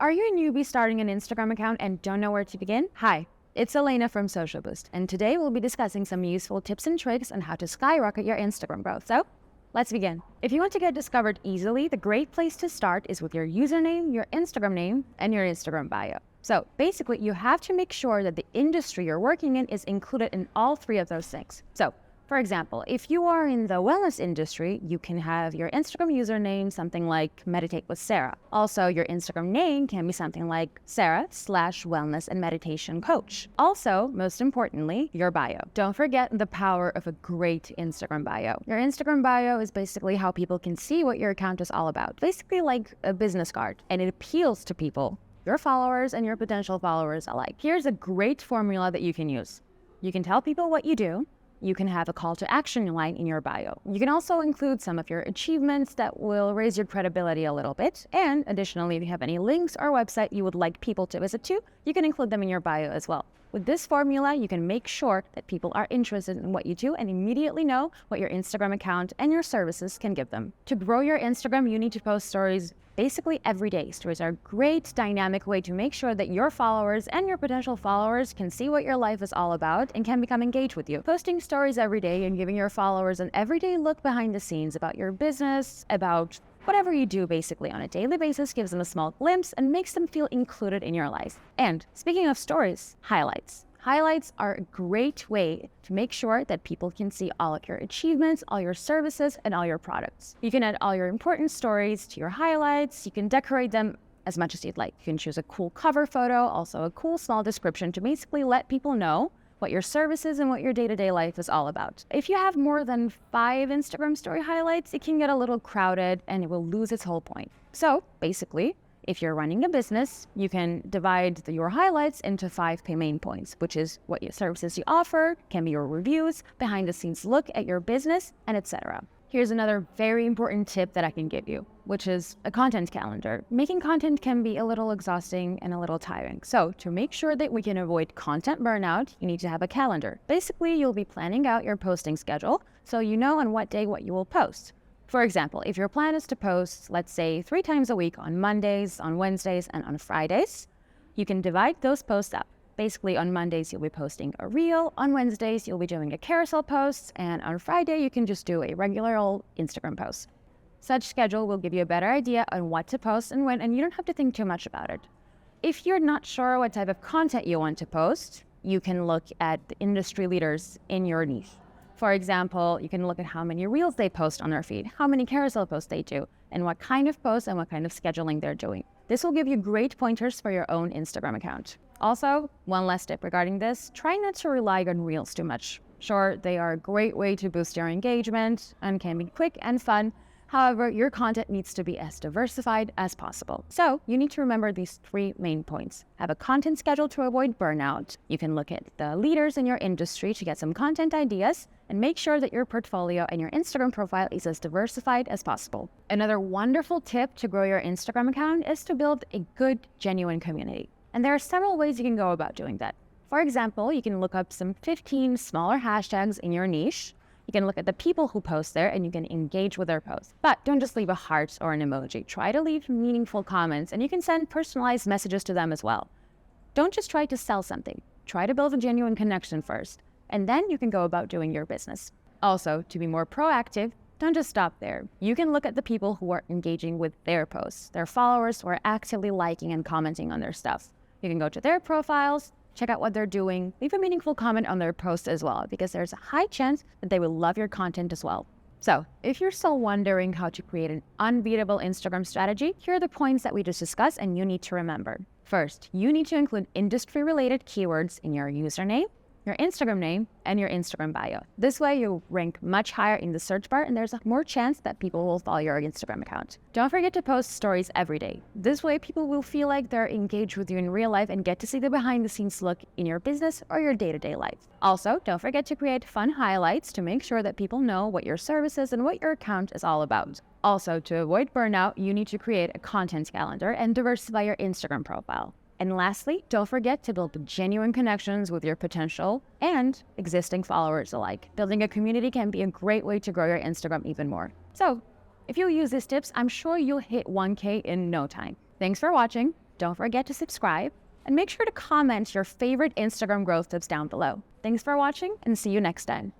Are you a newbie starting an Instagram account and don't know where to begin? Hi, it's Elena from Social Boost, and today we'll be discussing some useful tips and tricks on how to skyrocket your Instagram growth. So, let's begin. If you want to get discovered easily, the great place to start is with your username, your Instagram name, and your Instagram bio. So basically, you have to make sure that the industry you're working in is included in all three of those things. So, for example, if you are in the wellness industry, you can have your Instagram username something like Meditate with Sarah. Also, your Instagram name can be something like Sarah/wellness and meditation coach. Also, most importantly, your bio. Don't forget the power of a great Instagram bio. Your Instagram bio is basically how people can see what your account is all about. Basically like a business card, and it appeals to people, your followers and your potential followers alike. Here's a great formula that you can use. You can tell people what you do. You can have a call to action line in your bio. You can also include some of your achievements that will raise your credibility a little bit. And additionally, if you have any links or website you would like people to visit to, you can include them in your bio as well. With this formula, you can make sure that people are interested in what you do and immediately know what your Instagram account and your services can give them. To grow your Instagram, you need to post stories basically every day. Stories are a great dynamic way to make sure that your followers and your potential followers can see what your life is all about and can become engaged with you. Posting stories every day and giving your followers an everyday look behind the scenes about your business, about whatever you do basically on a daily basis gives them a small glimpse and makes them feel included in your life. And speaking of stories, highlights. Highlights are a great way to make sure that people can see all of your achievements, all your services, and all your products. You can add all your important stories to your highlights. You can decorate them as much as you'd like. You can choose a cool cover photo, also a cool small description to basically let people know what your services and what your day-to-day life is all about. If you have more than 5 Instagram story highlights, it can get a little crowded and it will lose its whole point. So basically, if you're running a business, you can divide your highlights into 5 main points, which is what your services you offer, can be your reviews, behind the scenes look at your business, and etc. Here's another very important tip that I can give you, which is a content calendar. Making content can be a little exhausting and a little tiring. So to make sure that we can avoid content burnout, you need to have a calendar. Basically, you'll be planning out your posting schedule so you know on what day what you will post. For example, if your plan is to post, let's say 3 times a week on Mondays, on Wednesdays, and on Fridays, you can divide those posts up. Basically, on Mondays, you'll be posting a reel. On Wednesdays, you'll be doing a carousel post. And on Friday, you can just do a regular old Instagram post. Such schedule will give you a better idea on what to post and when, and you don't have to think too much about it. If you're not sure what type of content you want to post, you can look at the industry leaders in your niche. For example, you can look at how many reels they post on their feed, how many carousel posts they do, and what kind of posts and what kind of scheduling they're doing. This will give you great pointers for your own Instagram account. Also, one last tip regarding this, try not to rely on reels too much. Sure, they are a great way to boost your engagement and can be quick and fun. However, your content needs to be as diversified as possible. So you need to remember these 3 main points. Have a content schedule to avoid burnout. You can look at the leaders in your industry to get some content ideas, and make sure that your portfolio and your Instagram profile is as diversified as possible. Another wonderful tip to grow your Instagram account is to build a good, genuine community. And there are several ways you can go about doing that. For example, you can look up some 15 smaller hashtags in your niche. You can look at the people who post there and you can engage with their posts. But don't just leave a heart or an emoji. Try to leave meaningful comments and you can send personalized messages to them as well. Don't just try to sell something. Try to build a genuine connection first, and then you can go about doing your business. Also, to be more proactive, don't just stop there. You can look at the people who are engaging with their posts, their followers who are actively liking and commenting on their stuff. You can go to their profiles, check out what they're doing, leave a meaningful comment on their post as well, because there's a high chance that they will love your content as well. So, if you're still wondering how to create an unbeatable Instagram strategy, here are the points that we just discussed and you need to remember. First, you need to include industry-related keywords in your username, your Instagram name, and your Instagram bio. This way you'll rank much higher in the search bar and there's a more chance that people will follow your Instagram account. Don't forget to post stories every day. This way people will feel like they're engaged with you in real life and get to see the behind the scenes look in your business or your day-to-day life. Also, don't forget to create fun highlights to make sure that people know what your services and what your account is all about. Also, to avoid burnout, you need to create a content calendar and diversify your Instagram profile. And lastly, don't forget to build genuine connections with your potential and existing followers alike. Building a community can be a great way to grow your Instagram even more. So, if you use these tips, I'm sure you'll hit 1K in no time. Thanks for watching. Don't forget to subscribe and make sure to comment your favorite Instagram growth tips down below. Thanks for watching and see you next time.